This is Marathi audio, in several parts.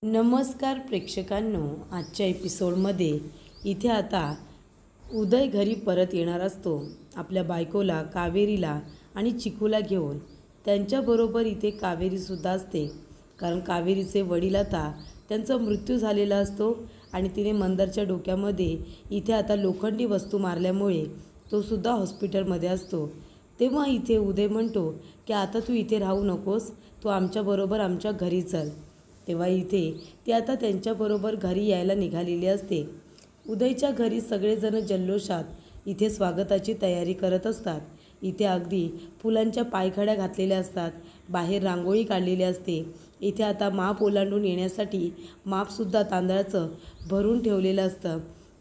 नमस्कार प्रेक्षकांनो, आजच्या एपिसोडमध्ये इथे आता उदय घरी परत येणार असतो आपल्या बायकोला, कावेरीला आणि चिकूला घेऊन. त्यांच्याबरोबर इथे कावेरीसुद्धा असते, कारण कावेरीचे वडील आता त्यांचा मृत्यू झालेला असतो आणि तिने मंदारच्या डोक्यामध्ये इथे आता लोखंडी वस्तू मारल्यामुळे तो सुद्धा हॉस्पिटलमध्ये असतो. तेव्हा इथे उदय म्हणतो की आता तू इथे राहू नकोस, तू आमच्याबरोबर आमच्या घरी चल. तेव्हा इथे ती आता त्यांच्याबरोबर घरी यायला निघालेली असते. उदयच्या घरी सगळेजण जल्लोषात इथे स्वागताची तयारी करत असतात. इथे अगदी फुलांच्या पायघड्या घातलेल्या असतात, बाहेर रांगोळी काढलेली असते. इथे आता माप ओलांडून येण्यासाठी मापसुद्धा तांदळाचं भरून ठेवलेलं असतं.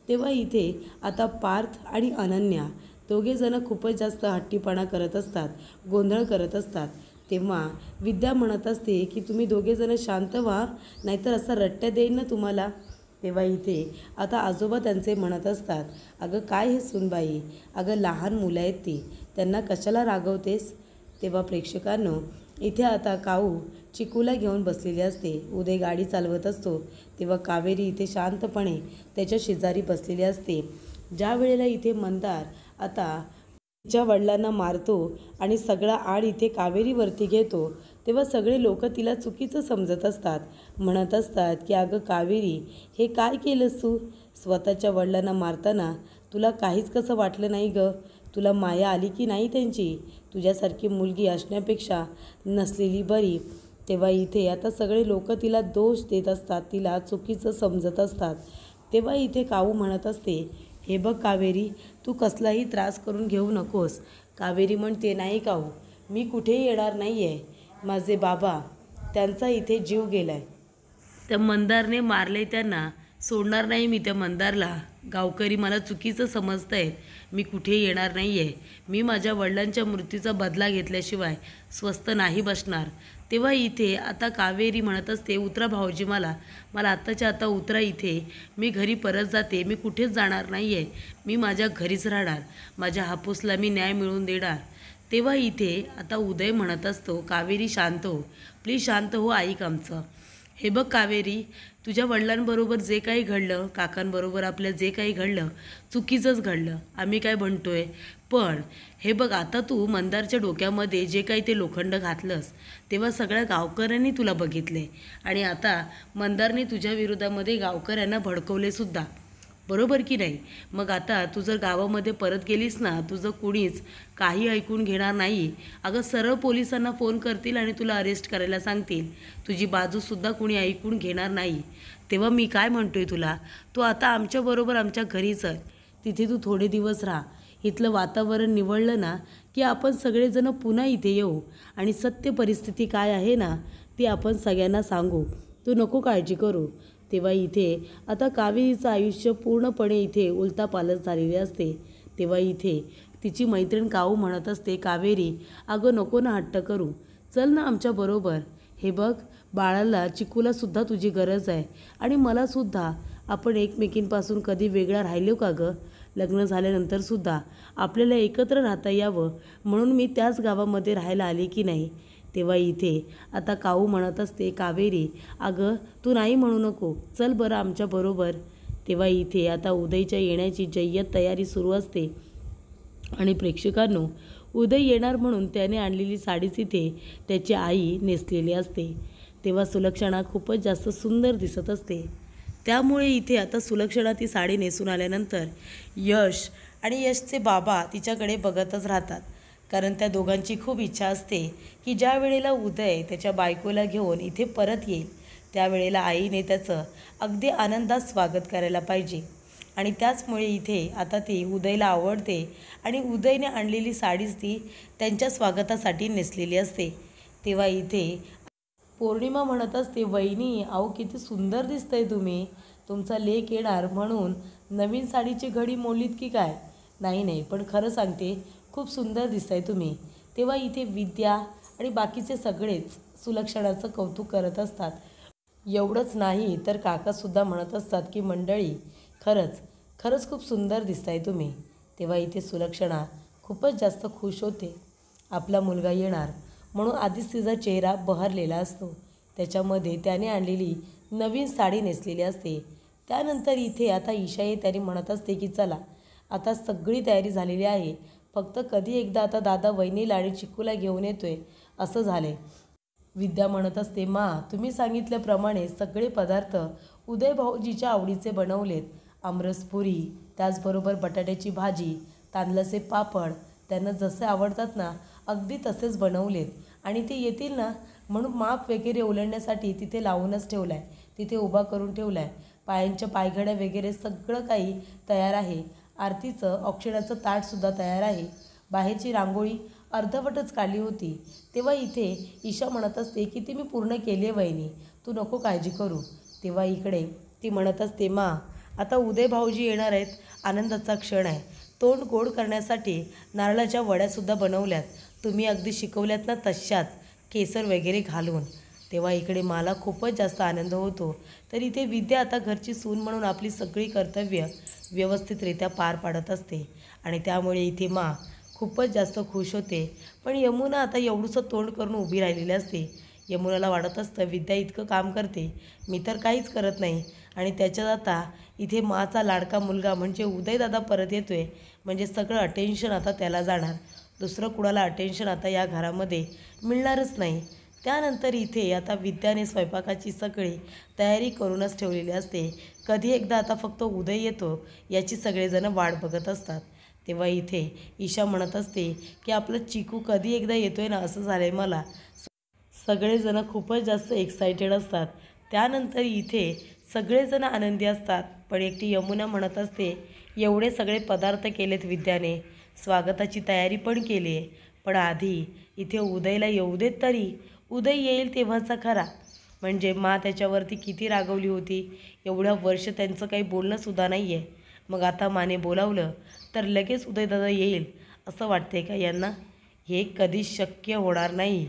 तेव्हा इथे आता पार्थ आणि अनन्या दोघेजणं खूपच जास्त हट्टीपणा करत असतात, गोंधळ करत असतात. तेव्हा विद्या म्हणत असते की तुम्ही दोघेजणं शांत व्हा, नाहीतर असा रट्ट्या देईन ना तुम्हाला. तेव्हा इथे आता आजोबा त्यांचे म्हणत असतात, अगं काय हे सुनबाई, अगं लहान मुलं आहेत ती, त्यांना कशाला रागवतेस. तेव्हा प्रेक्षकांनो, इथे आता काऊ चिकूला घेऊन बसलेली असते. उदय गाडी चालवत असतो तेव्हा कावेरी इथे शांतपणे त्याच्या शेजारी बसलेली असते. ज्या वेळेला इथे मंदार आता तिच्या वडिलांना मारतो आणि सगळा आड इथे कावेरीवरती घेतो, तेव्हा सगळे लोक तिला चुकीचं समजत असतात. म्हणत असतात की अगं कावेरी, हे काय केलंस तू? स्वतःच्या वडिलांना मारताना तुला काहीच कसं वाटलं नाही गं? तुला माया आली की नाही त्यांची? तुझ्यासारखी मुलगी असण्यापेक्षा नसलेली बरी. तेव्हा इथे आता सगळे लोक तिला दोष देत असतात, तिला चुकीचं समजत असतात. तेव्हा इथे काऊ म्हणत असते, हे बघ कावेरी, तू कसलाही त्रास करून घेऊ नकोस. कावेरी म्हणते, नाही काऊ, मी कुठेही येणार नाही आहे. माझे बाबा, त्यांचा इथे जीव गेला आहे, त्या मंदारने मारले, त्यांना सोडणार नाही मी त्या मंदारला. गावकरी मला चुकीचं समजत आहेत, मी कुठेही येणार नाही आहे. मी माझ्या वडिलांच्या मृत्यूचा बदला घेतल्याशिवाय स्वस्थ नाही बसणार. तेव्हा इथे आता कावेरी म्हणत असते, उतरा भाऊजी, मला आत्ताच्या आता उतरा इथे. मी घरी परत जाते, मी कुठेच जाणार नाही आहे. मी माझ्या घरीच राहणार, माझ्या हापूसला मी न्याय मिळवून देणार. तेव्हा इथे आता उदय म्हणत असतो, कावेरी शांत हो, प्लीज शांत हो, ऐक आमचं. हे बघ कावेरी, तुझ्या वडिलांबरोबर जे काही घडलं, काकांबरोबर आपल्या जे काही घडलं, चुकीचंच घडलं, आम्ही काय म्हणतोय. पण हे बघ, आता तू मंदारच्या डोक्यामध्ये जे काही ते लोखंड घातलंस, तेव्हा सगळ्या गावकऱ्यांनी तुला बघितले आणि आता मंदारने तुझ्या विरोधामध्ये गावकऱ्यांना भडकवलेसुद्धा, बरोबर की नाही? मग आता तू जर गावामध्ये परत गेलीस ना, तुझं कुणीच काही ऐकून घेणार नाही. अगं सरळ पोलिसांना फोन करतील आणि तुला अरेस्ट करायला सांगतील. तुझी बाजूसुद्धा कुणी ऐकून घेणार नाही. तेव्हा मी काय म्हणतोय तुला, तू आता आमच्याबरोबर आमच्या घरी चल, तिथे तू थोडे दिवस राहा. इथलं वातावरण निवळलं ना की आपण सगळेजण पुन्हा इथे येऊ आणि सत्य परिस्थिती काय आहे ना ती आपण सगळ्यांना सांगू. तू नको काळजी करू. तेव्हा इथे आता कावेरीचं आयुष्य पूर्णपणे इथे उलथापालथ झालेले असते. तेव्हा इथे तिची मैत्रीण काऊ म्हणत असते, कावेरी, अगं नको ना हट्ट करू, चल ना आमच्याबरोबर. हे बघ, बाळाला, चिकूलासुद्धा तुझी गरज आहे आणि मलासुद्धा. आपण एकमेकींपासून कधी वेगळा राहिलो का गं? लग्न झाल्यानंतरसुद्धा आपल्याला एकत्र राहता यावं म्हणून मी त्याच गावामध्ये राहायला आले की नाही. तेव्हा इथे आता काऊ म्हणत असते, कावेरी, अगं तू नाही म्हणू नको, चल बरं आमच्याबरोबर. तेव्हा इथे आता उदयच्या येण्याची जय्यत तयारी सुरू असते आणि प्रेक्षकांनो, उदय येणार म्हणून त्याने आणलेली साडीच इथे त्याची आई नेसलेली असते. तेव्हा सुलक्षणा खूपच जास्त सुंदर दिसत असते. त्यामुळे इथे आता सुलक्षणा ती साडी नेसून आल्यानंतर यश आणि यशचे बाबा तिच्याकडे बघतच राहतात, कारण त्या दोघांची खूप इच्छा असते की ज्या वेळेला उदय त्याच्या बायकोला घेऊन इथे परत येईल, त्यावेळेला आईने त्याचं अगदी आनंदात स्वागत करायला पाहिजे. आणि त्याचमुळे इथे आता ती उदयला आवडते आणि उदयने आणलेली साडीच ती त्यांच्या स्वागतासाठी नेसलेली असते. तेव्हा इथे पौर्णिमा म्हणत असते, वहिनी, अहो किती सुंदर दिसतंय तुम्ही, तुमचा लेक येणार म्हणून नवीन साडीची घडी मोडलीत की काय? नाही, पण खरं सांगते, खूप सुंदर दिसताय तुम्ही. तेव्हा इथे विद्या आणि बाकीचे सगळेच सुलक्षणाचं कौतुक करत असतात. एवढंच नाही तर काकासुद्धा म्हणत असतात की मंडळी, खरंच खूप सुंदर दिसताय तुम्ही. तेव्हा इथे सुलक्षणा खूपच जास्त खुश होते. आपला मुलगा येणार म्हणून आधीच तिचा चेहरा बहरलेला असतो. त्याच्यामध्ये त्याने आणलेली नवीन साडी नेसलेली असते. त्यानंतर इथे आता ईशा तयारी म्हणत असते की चला आता सगळी तयारी झालेली आहे, फक्त कधी एकदा आता दादा वहिनीला आणि चिकूला घेऊन येतोय असं झाले. विद्या म्हणत असते, मा तुम्ही सांगितल्याप्रमाणे सगळे पदार्थ उदय भाऊजीच्या आवडीचे बनवलेत. आमरसपुरी, त्याचबरोबर बटाट्याची भाजी, तांदळाचे पापड, त्यांना जसे आवडतात ना अगदी तसेच बनवलेत. आणि ते येतील ना म्हणून माप वगैरे ओलांडण्यासाठी तिथे लावूनच ठेवला आहे, तिथे उभा करून ठेवला आहे. पायांच्या पायघड्या वगैरे सगळं काही तयार आहे. आरतीचं औक्षणाचं ताटसुद्धा तयार आहे. बाहेरची रांगोळी अर्धवटच काढली होती. तेव्हा इथे ईशा म्हणत असते की ती मी पूर्ण केली आहे वहिनी, तू नको काळजी करू. तेव्हा इकडे ती म्हणत असते, मा आता उदय भाऊजी येणार आहेत, आनंदाचा क्षण आहे. तोंड गोड करण्यासाठी नारळाच्या वड्यासुद्धा बनवल्यात, तुम्ही अगदी शिकवल्यात ना तशाच, केसर वगैरे घालून. तेव्हा इकडे मला खूपच जास्त आनंद होतो. तर इथे विद्या आता घरची सून म्हणून आपली सगळी कर्तव्य व्यवस्थितरित्या पार पाडत असते आणि त्यामुळे इथे मा खूपच जास्त खुश होते. पण यमुना आता एवढंसं तोंड करून उभी राहिलेली असते. यमुनाला वाटत असतं विद्या इतकं काम करते, मी तर काहीच करत नाही. आणि त्याच्यात आता इथे माचा लाडका मुलगा म्हणजे उदयदादा परत येतोय, म्हणजे सगळं अटेन्शन आता त्याला जाणार. दुसरं कुणाला अटेन्शन आता या घरामध्ये मिळणारच नाही. त्यानंतर इथे आता विद्याने स्वयंपाकाची सगळी तयारी करूनच ठेवलेली असते. कधी एकदा आता फक्त उदय येतो याची सगळेजण वाट बघत असतात. तेव्हा इथे ईशा म्हणत असते की आपलं चिकू कधी एकदा येतोय ना असं झालं आहे मला. सगळेजण खूपच जास्त एक्सायटेड असतात. त्यानंतर इथे सगळेजण आनंदी असतात. पण एकटी यमुना म्हणत असते, एवढे सगळे पदार्थ केलेत विद्याने, स्वागताची तयारी पण केली आहे, पण आधी इथे उदयला येऊ देत तरी. उदय येईल तेव्हाचा खरा. म्हणजे मा त्याच्यावरती किती रागवली होती. एवढ्या वर्ष त्यांचं काही बोलणंसुद्धा नाही आहे. मग आता माने बोलावलं तर लगेच उदयदादा येईल असं वाटते का यांना? हे कधीच शक्य होणार नाही.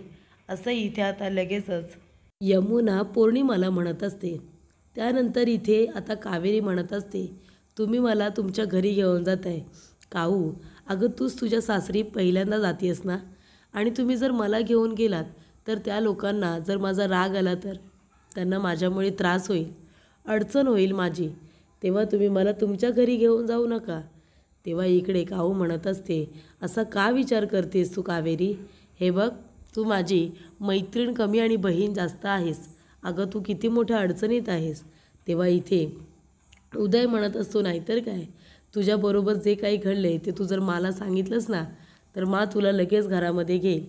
असं इथे आता लगेचच यमुना पौर्णिमाला म्हणत असते. त्यानंतर इथे आता कावेरी म्हणत असते, तुम्ही मला तुमच्या घरी घेऊन जात आहे. काऊ, अगं तूच तुझ्या सासरी पहिल्यांदा जातीयस ना, आणि तुम्ही जर मला घेऊन गेलात तर त्या लोकांना जर माझा राग आला तर त्यांना माझ्यामुळे त्रास होईल, अडचण होईल माझी. तेव्हा तुम्ही मला तुमच्या घरी घेऊन जाऊ नका. तेव्हा इकडे काऊ म्हणत असते, असा का विचार करतेस तू कावेरी? हे बघ, तू माझी मैत्रीण कमी आणि बहीण जास्त आहेस. अगं तू किती मोठ्या अडचणीत आहेस. तेव्हा इथे उदय म्हणत असतो, नाहीतर काय, तुझ्याबरोबर जे काही घडले ते तू जर मला सांगितलंस ना तर मा तुला लगेच घरामध्ये घेईल.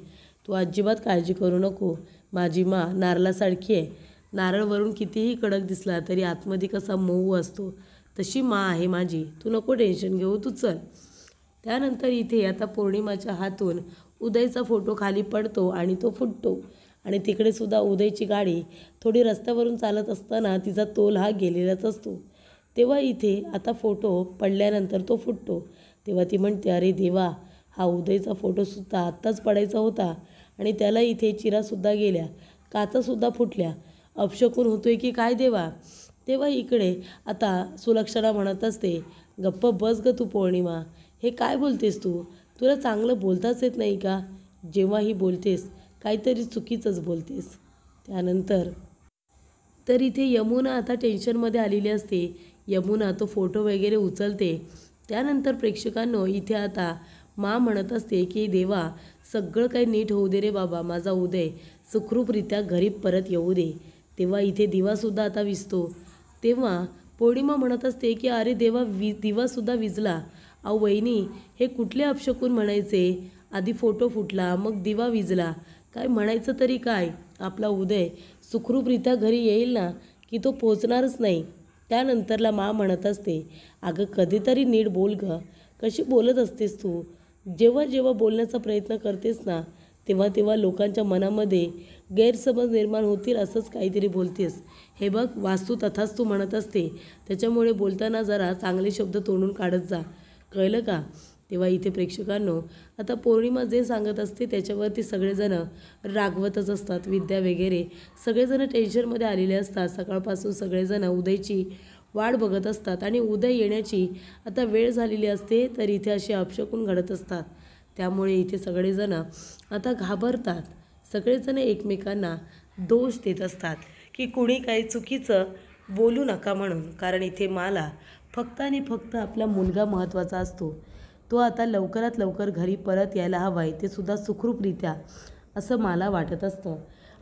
तू अजिबात काळजी करू नको. माझी मा नारळासारखी आहे. नारळवरून कितीही कडक दिसला तरी आतमध्ये कसा मऊ असतो, तशी मा आहे माझी. तू नको टेन्शन घेऊ, तू चल. त्यानंतर इथे आता पौर्णिमाच्या हातून उदयचा फोटो खाली पडतो आणि तो फुटतो. आणि तिकडे सुद्धा उदयची गाडी थोडी रस्त्यावरून चालत असताना तिचा तोल हा गेलेलाच असतो. तेव्हा इथे आता फोटो पडल्यानंतर तो फुटतो. तेव्हा ती म्हणते, अरे देवा, हा उदयचा फोटोसुद्धा आत्ताच पडायचा होता आणि त्याला इथे चिरासुद्धा गेल्या, काचासुद्धा फुटल्या. अपशकून होतोय की काय देवा? तेव्हा इकडे आता सुलक्षणा म्हणत असते, गप्प बस ग तू पौर्णिमा, हे काय बोलतेस तू? तुला चांगलं बोलताच येत नाही का? जेव्हाही बोलतेस काहीतरी चुकीचंच बोलतेस. त्यानंतर तर इथे यमुना आता टेन्शनमध्ये आलेली असते. यमुना तो फोटो वगैरे उचलते. त्यानंतर प्रेक्षकांनो इथे आता मा म्हणत असते की देवा, सगळं काही नीट होऊ दे रे बाबा, माझा उदय सुखरूपरित्या घरी परत येऊ दे. तेव्हा इथे दिवासुद्धा आता विझतो. तेव्हा पौर्णिमा म्हणत असते की अरे देवा, दिवासुद्धा विझला. अहो वहिनी, हे कुठले अपशकून म्हणायचे? आधी फोटो फुटला, मग दिवा विझला, काय म्हणायचं तरी काय? आपला उदय सुखरूपरित्या घरी येईल ना, की तो पोचणारच नाही. त्यानंतरला मा म्हणत असते, अगं कधीतरी नीट बोल ग, कशी बोलत असतेस तू? जेव्हा जेव्हा बोलण्याचा प्रयत्न करतेस ना तेव्हा तेव्हा लोकांच्या मनामध्ये गैरसमज निर्माण होतील असंच काहीतरी बोलतेस. हे बघ, वास्तू तथाच तू म्हणत असते, त्याच्यामुळे बोलताना जरा चांगले शब्द तोडून काढत जा, कळलं का? तेव्हा इथे प्रेक्षकांनो आता पौर्णिमा जे सांगत असते त्याच्यावरती सगळेजण रागवतच असतात. विद्या वगैरे सगळेजण टेन्शनमध्ये आलेले असतात. सकाळपासून सगळेजण उदयची वाट बघत असतात आणि उदय येण्याची आता वेळ झालेली असते. तर इथे असे अपशकून घडत असतात. त्यामुळे इथे सगळेजण आता घाबरतात. सगळेजण एकमेकांना दोष देत असतात की कुणी काही चुकीचं बोलू नका म्हणून, कारण इथे मला फक्त आणि फक्त आपला मुलगा महत्त्वाचा असतो. तो आता लवकरात लवकर घरी परत यायला हवा आहे, ते सुद्धा सुखरूपरित्या, असं मला वाटत असतं.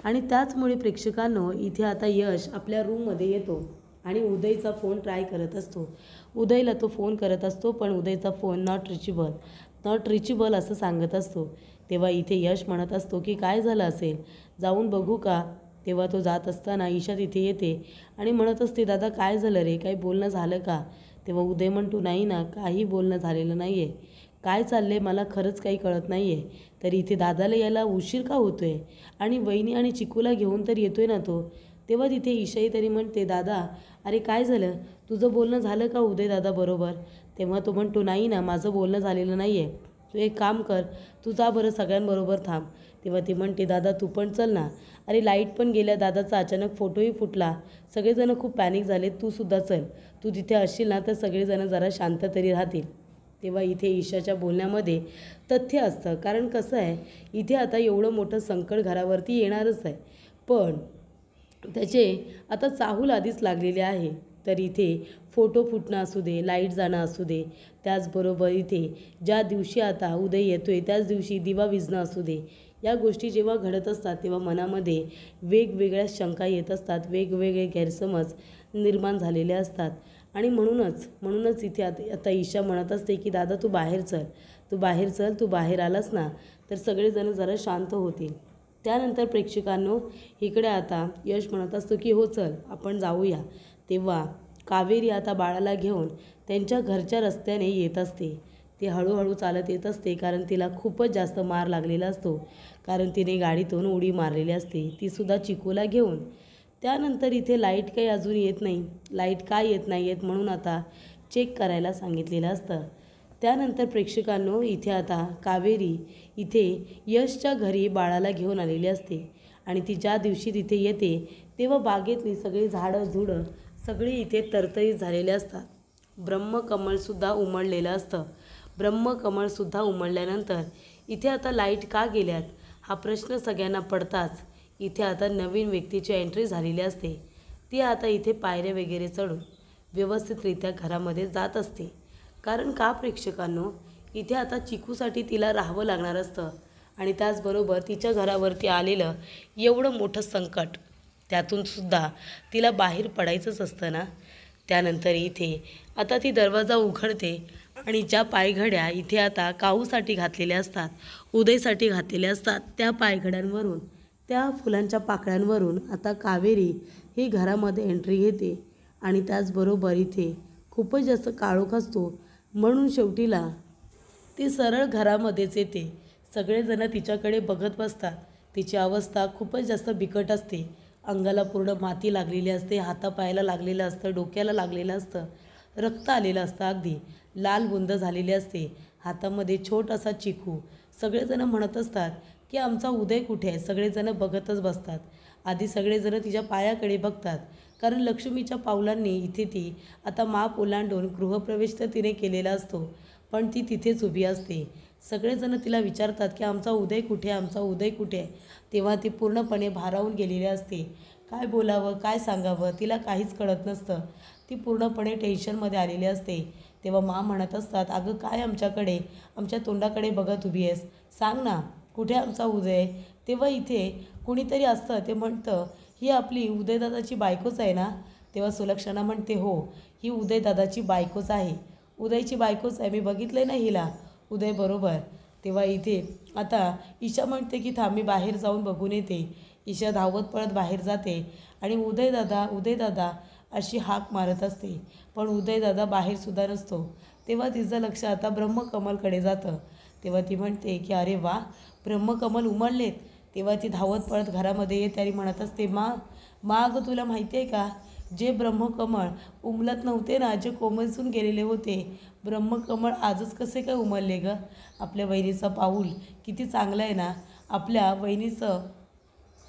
आणि त्याचमुळे प्रेक्षकांनो इथे आता यश आपल्या रूममध्ये येतो आणि उदयचा फोन ट्राय करत असतो. उदयला तो फोन करत असतो, पण उदयचा फोन नॉट रिचेबल असं सांगत असतो. तेव्हा इथे यश म्हणत असतो की काय झालं असेल, जाऊन बघू का. तेव्हा तो जात असताना ईशा तिथे येते आणि म्हणत असते, दादा काय झालं रे, काही बोलणं झालं का. तेव्हा उदय म्हणतो, नाही ना, काही बोलणं झालेलं नाही आहे. काय चाललंय मला खरंच काही कळत नाही आहे. तर इथे दादाला यायला उशीर का होतो आहे, आणि वहिनी आणि चिकूला घेऊन तर येतोय ना तो. तेव्हा तिथे ईशाही तरी म्हणते, दादा अरे काय झालं, तुझं बोलणं झालं का उदय दादा बरोबर. तेव्हा तो म्हणतो, नाही ना, माझं बोलणं झालेलं नाही आहे. तू एक काम कर, तू जा बरं सगळ्यांबरोबर थांब. तेव्हा ती म्हणते, दादा तू पण चल ना. अरे लाईट पण गेल्या, दादाचा अचानक फोटोही फुटला, सगळेजण खूप पॅनिक झाले, तू सुद्धा चल. तू तिथे असशील ना तर सगळेजण जरा शांत तरी राहतील. तेव्हा इथे ईशाच्या बोलण्यामध्ये तथ्य असतं, कारण कसं आहे, इथे आता एवढं मोठं संकट घरावरती येणारच आहे, पण त्याचे आता चाहूल आधीच लागलेले आहे. तर इथे फोटो फुटणं असू दे, लाईट जाणं असू दे, त्याचबरोबर इथे ज्या दिवशी आता उदय येतोय त्याच दिवशी दिवा विझणं असू दे, या गोष्टी जेव्हा घडत असतात तेव्हा मनामध्ये वेगवेगळ्या शंका येत असतात, वेगवेगळे गैरसमज निर्माण झालेले असतात. आणि म्हणूनच इथे आता ईशा म्हणत असते की दादा तू बाहेर चल, तू बाहेर आलास ना तर सगळेजण जरा शांत होतील. त्यानंतर प्रेक्षकांनो इकडे आता यश म्हणत असतो की हो चल आपण जाऊया. तेव्हा कावेरी आता बाळाला घेऊन त्यांच्या घरच्या रस्त्याने येत असते. ती हळूहळू चालत येत असते, कारण तिला खूपच जास्त मार लागलेला असतो, कारण तिने गाडीतून उडी मारलेली असते, तीसुद्धा चिकूला घेऊन. त्यानंतर इथे लाईट काही अजून येत नाही, लाईट का येत नाही आहेत म्हणून आता चेक करायला सांगितलेलं असतं. त्यानंतर प्रेक्षकांनो इथे आता कावेरी इथे यशच्या घरी बाळाला घेऊन आलेली असते, आणि ती ज्या दिवशी तिथे येते तेव्हा बागेतली सगळी झाडं सगळी इथे तरतरीत झालेले असतात. ब्रह्मकमळसुद्धा उमललेलं असतं. ब्रह्मकमळसुद्धा उमलल्यानंतर इथे आता लाईट का गेल्यात हा प्रश्न सगळ्यांना पडताच इथे आता नवीन व्यक्तीची एंट्री झालेली असते. ती आता इथे पायऱ्या वगैरे चढून व्यवस्थितरित्या घरामध्ये जात असते. कारण का प्रेक्षकांनो इथे आता चिकूसाठी तिला राहावं लागणार असतं, आणि त्याचबरोबर तिच्या घरावरती आलेलं एवढं मोठं संकट, त्यातूनसुद्धा तिला बाहेर पडायचंच असतं ना. त्यानंतर इथे आता ती दरवाजा उघडते, आणि ज्या पायघड्या इथे आता काहूसाठी घातलेल्या असतात, उदयसाठी घातलेल्या असतात, त्या पायघड्यांवरून, त्या फुलांच्या पाकळ्यांवरून आता कावेरी ही घरामध्ये एंट्री घेते. आणि त्याचबरोबर इथे खूपच जास्त काळोख असतो, म्हणून शेवटीला ती सरळ घरामध्येच येते. सगळेजण तिच्याकडे बघत बसतात. तिची अवस्था खूपच जास्त बिकट असते. अंगाला पूर्ण माती लागलेली असते, हातापायाला लागलेलं असतं, डोक्याला लागलेलं असतं, रक्त आलेलं असतं, अगदी लाल बुंद झालेली असते, हातामध्ये छोटासा चिकू. सगळेजण म्हणत असतात की आमचा उदय कुठे आहे. सगळेजण बघतच बसतात. आधी सगळेजण तिच्या पायाकडे बघतात, कारण लक्ष्मीच्या पावलांनी इथे ती आता माप ओलांडून गृहप्रवेश तर तिने केलेला असतो, पण ती तिथेच उभी असते. सगळेजण तिला विचारतात की आमचा उदय कुठे आहे, आमचा उदय कुठे आहे. तेव्हा ती पूर्णपणे भारावून गेलेली असते. काय बोलावं, काय सांगावं तिला काहीच कळत नसतं. ती पूर्णपणे टेन्शनमध्ये आलेली असते. तेव्हा मा म्हणत असतात, अगं काय आमच्याकडे, आमच्या तोंडाकडे बघत उभी आहेस, सांग ना कुठे आमचा उदय. तेव्हा इथे कुणीतरी असतं, ते म्हणतं ही आपली उदयदादाची बायकोच आहे ना. तेव्हा सुलक्षणा म्हणते, हो ही उदयदादाची बायकोच आहे, उदयची बायकोच आहे, मी बघितलं ना हिला, उदय बरोबर. तेव्हा इथे आता ईशा म्हणते की थांब मी बाहेर जाऊन बघून येते. ईशा धावत पळत बाहेर जाते आणि उदयदादा अशी हाक मारत असते, पण उदयदादा बाहेरसुद्धा नसतो. तेव्हा तिचं लक्ष आता ब्रह्मकमलकडे जातं. तेव्हा ती म्हणते की अरे वा, ब्रह्मकमल उमललेत. तेव्हा ती धावत पळत घरामध्ये येते आणि म्हणत असते, मा अगं तुला माहिती आहे का, जे ब्रह्मकमळ उमलत नव्हते ना, जे कोमलसून गेलेले होते, ब्रह्मकमळ आजच कसे काय उमलले गं. आपल्या वहिनीचं पाऊल किती चांगलं आहे ना, आपल्या वहिनीचं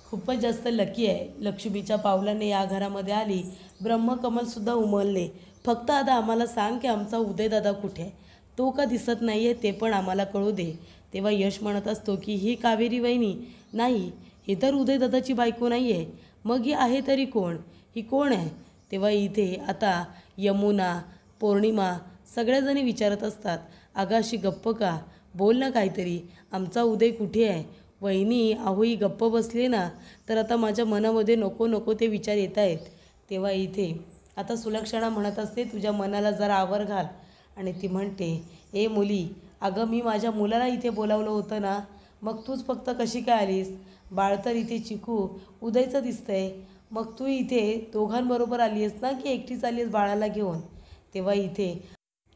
खूपच जास्त लकी आहे. लक्ष्मीच्या पावलाने या घरामध्ये आली, ब्रह्मकमलसुद्धा उमलले. फक्त आता आम्हाला सांग की आमचा उदयदादा कुठे आहे, तो का दिसत नाही आहे ते पण आम्हाला कळू दे. तेव्हा यश म्हणत असतो की ही कावेरी वहिनी नाही, ही तर उदयदादाची बायको नाही आहे, मग ही आहे तरी कोण? ही कोण आहे? तेव्हा इथे आता यमुना, पौर्णिमा सगळ्याजणी विचारत असतात, अगं अशी गप्प का? बोल ना काहीतरी, आमचा उदय कुठे आहे? वहिनी अहो ही गप्प बसली ना तर आता माझ्या मनामध्ये नको नको ते विचार येत आहेत. तेव्हा इथे आता सुलक्षणा म्हणत असते, तुझ्या मनाला जरा आवर घाल. आणि ती म्हणते, ए मुली, अगं मी माझ्या मुलाला इथे बोलावलं होतं ना, मग तूच फक्त कशी काय आलीस? बाळ तर इथे चिकू उदयचं दिसतंय, मग तू इथे दोघांबरोबर आली आहेस ना की एकटीच आली आहेस बाळाला घेऊन? तेव्हा इथे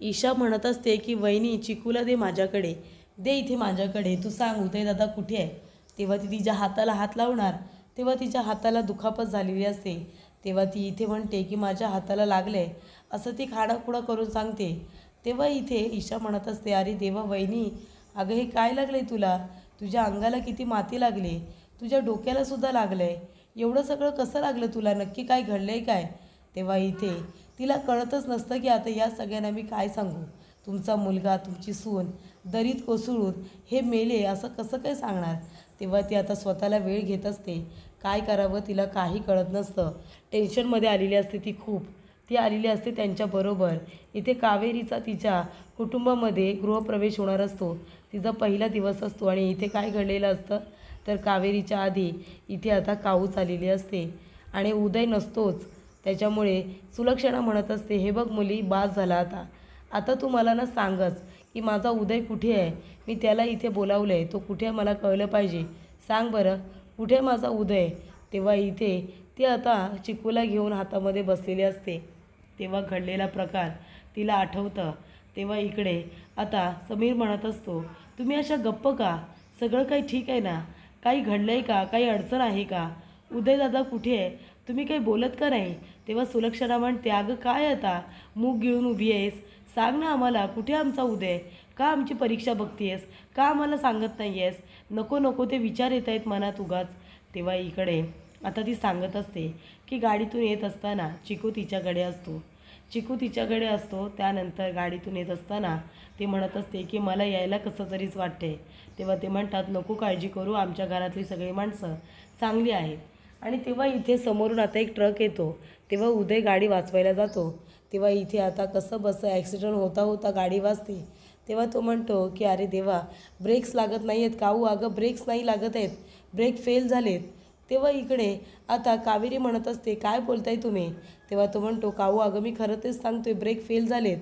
ईशा म्हणत असते की वहिनी चिकूला दे माझ्याकडे, दे इथे माझ्याकडे, तू सांग उदय दादा कुठे आहे? तेव्हा ती तिच्या हाताला हात लावणार, तेव्हा तिच्या हाताला दुखापत झालेली असते. तेव्हा ती इथे म्हणते की माझ्या हाताला लागले असं ती खाडाखुडा करून सांगते. तेव्हा इथे ईशा म्हणत असते, अरे देवा वहिनी, अगं हे काय लागले तुला? तुझ्या अंगाला किती माती लागली, तुझ्या डोक्याला सुद्धा लागलं आहे, एवढं सगळं कसं लागलं तुला? नक्की काय घडलं आहे काय? तेव्हा इथे तिला कळतच नसतं की आता या सगळ्यांना मी काय सांगू. तुमचा मुलगा, तुमची सून दरीत कोसळून हे मेले असं कसं काय सांगणार? तेव्हा ती आता स्वतःला वेळ घेत असते. काय करावं तिला काही कळत नसतं. टेन्शनमध्ये आलेली असते ती खूप. ती आलेली असते त्यांच्याबरोबर. इथे कावेरीचा तिच्या कुटुंबामध्ये गृहप्रवेश होणार असतो. तिचा पहिला दिवस असतो आणि इथे काय घडलेलं असतं तर कावेरीच्या आधी इथे आता काऊच आलेली असते आणि उदय नसतोच. त्याच्यामुळे सुलक्षणा म्हणत असते, हे बघ मुली, बास झाला आता. आता तू मला ना सांगच की माझा उदय कुठे आहे? मी त्याला इथे बोलावलं आहे, तो कुठे आहे मला कळलं पाहिजे. सांग बरं, कुठे आहे माझा उदय? तेव्हा इथे ती आता चिकूला घेऊन हातामध्ये बसलेली असते. तेव्हा घडलेला प्रकार तिला आठवतं. तेव्हा इकडे आता समीर म्हणत असतो, तुम्ही अशा गप्प का? सगळं काही ठीक आहे ना? काही घडलं आहे का? काही अडचण आहे का? उदयदादा कुठे आहे? तुम्ही काही बोलत का नाही? तेव्हा सुलक्षणा म्हणते, अगं काय आता मूग गिळून उभी आहेस? सांग ना आम्हाला, कुठे आमचा उदय? का आमची परीक्षा बघतीयेस? का आम्हाला सांगत नाही आहेस? नको नको ते विचार येत आहेत मनात उगाच. तेव्हा इकडे आता ती सांगत असते की गाडीतून येत असताना चिकू तिच्याकडे असतो. त्यानंतर गाडीतून येत असताना ते म्हणत असते की मला यायला कसं तरीच वाटते. तेव्हा ते म्हणतात, नको काळजी करू, आमच्या घरातली सगळी माणसं चांगली आहेत. आणि तेव्हा इथे समोरून आता एक ट्रक येतो. तेव्हा उदय गाडी वाचवायला जातो. तेव्हा इथे आता कसं बसं ॲक्सिडेंट होता होता गाडी वाचते. तेव्हा तो म्हणतो की अरे देवा, ब्रेक्स लागत नाही आहेत काऊ, अगं ब्रेक्स नाही लागत आहेत, ब्रेक फेल झालेत. तेव्हा इकडे आता कावेरी म्हणत असते, काय बोलताय तुम्ही? तेव्हा तो म्हणतो, काऊ अगं मी खरं तेच सांगतोय, ब्रेक फेल झालेत.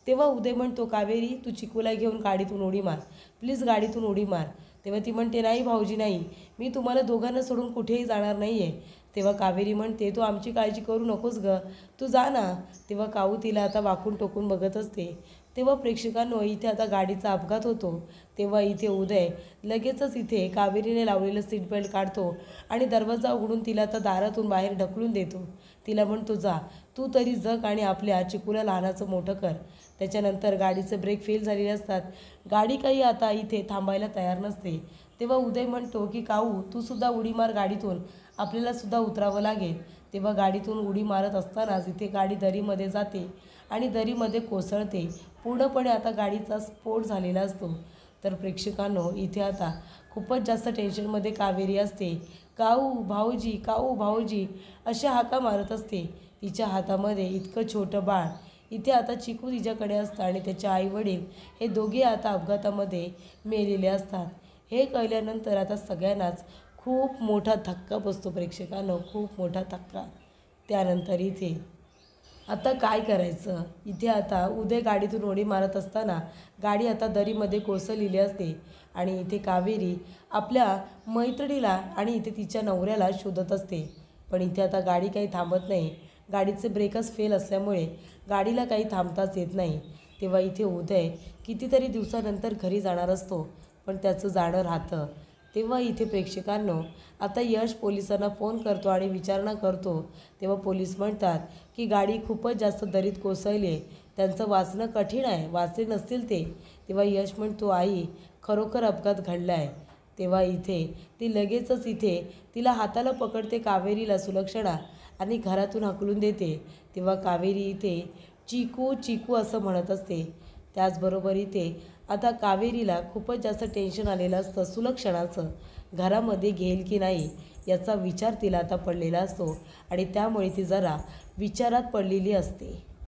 तेव्हा उदय म्हणतो, कावेरी तू चिकूला घेऊन गाडीतून उडी मार, प्लीज गाडीतून उडी मार. तेव्हा ती म्हणते, नाही भाऊजी नाही, मी तुम्हाला दोघांना सोडून कुठेही जाणार नाही आहे. तेव्हा कावेरी म्हणते, तू आमची काळजी करू नकोस गं, तू जा ना. तेव्हा काऊ तिला आता वाकून टोकून बघत असते. तेव्हा प्रेक्षकांनो इथे आता गाडीचा अपघात होतो. तेव्हा इथे उदय लगेचच इथे कावेरीने लावलेलं सीट बेल्ट काढतो आणि दरवाजा उघडून तिला आता दारातून बाहेर ढकलून देतो. तिला म्हणतो, जा तू तरी जग आणि आपल्या चिकूला लहानाचं मोठं कर. त्याच्यानंतर गाडीचे ब्रेक फेल झालेले असतात. गाडी काही आता इथे थांबायला तयार नसते. तेव्हा उदय म्हणतो की काऊ तू सुद्धा उडी मार गाडीतून, आपल्याला सुद्धा उतरावं लागेल. तेव्हा गाडीतून उडी मारत असतानाच इथे गाडी दरीमध्ये जाते आणि दरीमध्ये कोसळते. पूर्णपणे आता गाडीचा स्फोट झालेला असतो. तर प्रेक्षकांनो इथे आता खूपच जास्त टेन्शनमध्ये कावेरी असते. काऊ भाऊजी, काऊ भाऊजी अशा हाका मारत असते. तिच्या हातामध्ये इतकं छोटं बाळ. इथे आता चिकू तिच्याकडे असतं आणि त्याचे आईवडील हे दोघे आता अपघातामध्ये मेलेले असतात. हे कळल्यानंतर आता सगळ्यांनाच खूप मोठा धक्का बसतो प्रेक्षकांनो, खूप मोठा धक्का. त्यानंतर इथे आता काय करायचं? इथे आता उदय गाडीतून उडी मारत असताना गाडी आता दरीमध्ये कोसळलेली असते आणि इथे कावेरी आपल्या मैत्रिणीला आणि इथे तिच्या नवऱ्याला शोधत असते. पण इथे आता गाडी काही थांबत नाही. गाडीचे ब्रेकच फेल असल्यामुळे गाडीला काही थांबताच येत नाही. तेव्हा इथे उदय कितीतरी दिवसानंतर घरी जाणार असतो, पण त्याचं जाणं राहतं. तेव्हा इथे प्रेक्षकांनो आता यश पोलिसांना फोन करतो आणि विचारणा करतो. तेव्हा पोलीस म्हणतात की गाडी खूपच जास्त दरीत कोसळली आहे, त्यांचं वाचणं कठीण आहे, वाचले नसतील ते. तेव्हा यश म्हणतो, आई खरोखर अपघात घडला आहे. तेव्हा इथे ती लगेचच इथे तिला हाताला पकडते कावेरीला सुलक्षणा आणि घरातून हाकलून देते. तेव्हा कावेरी इथे चिकू चिकू असं म्हणत असते. त्याचबरोबर इथे आता कावेरीला खूपच जास्त टेन्शन आलेलं असतं सुलक्षणाचं, घरामध्ये घेईल की नाही याचा विचार तिला आता पडलेला असतो आणि त्यामुळे ती जरा विचारात पडलेली असते.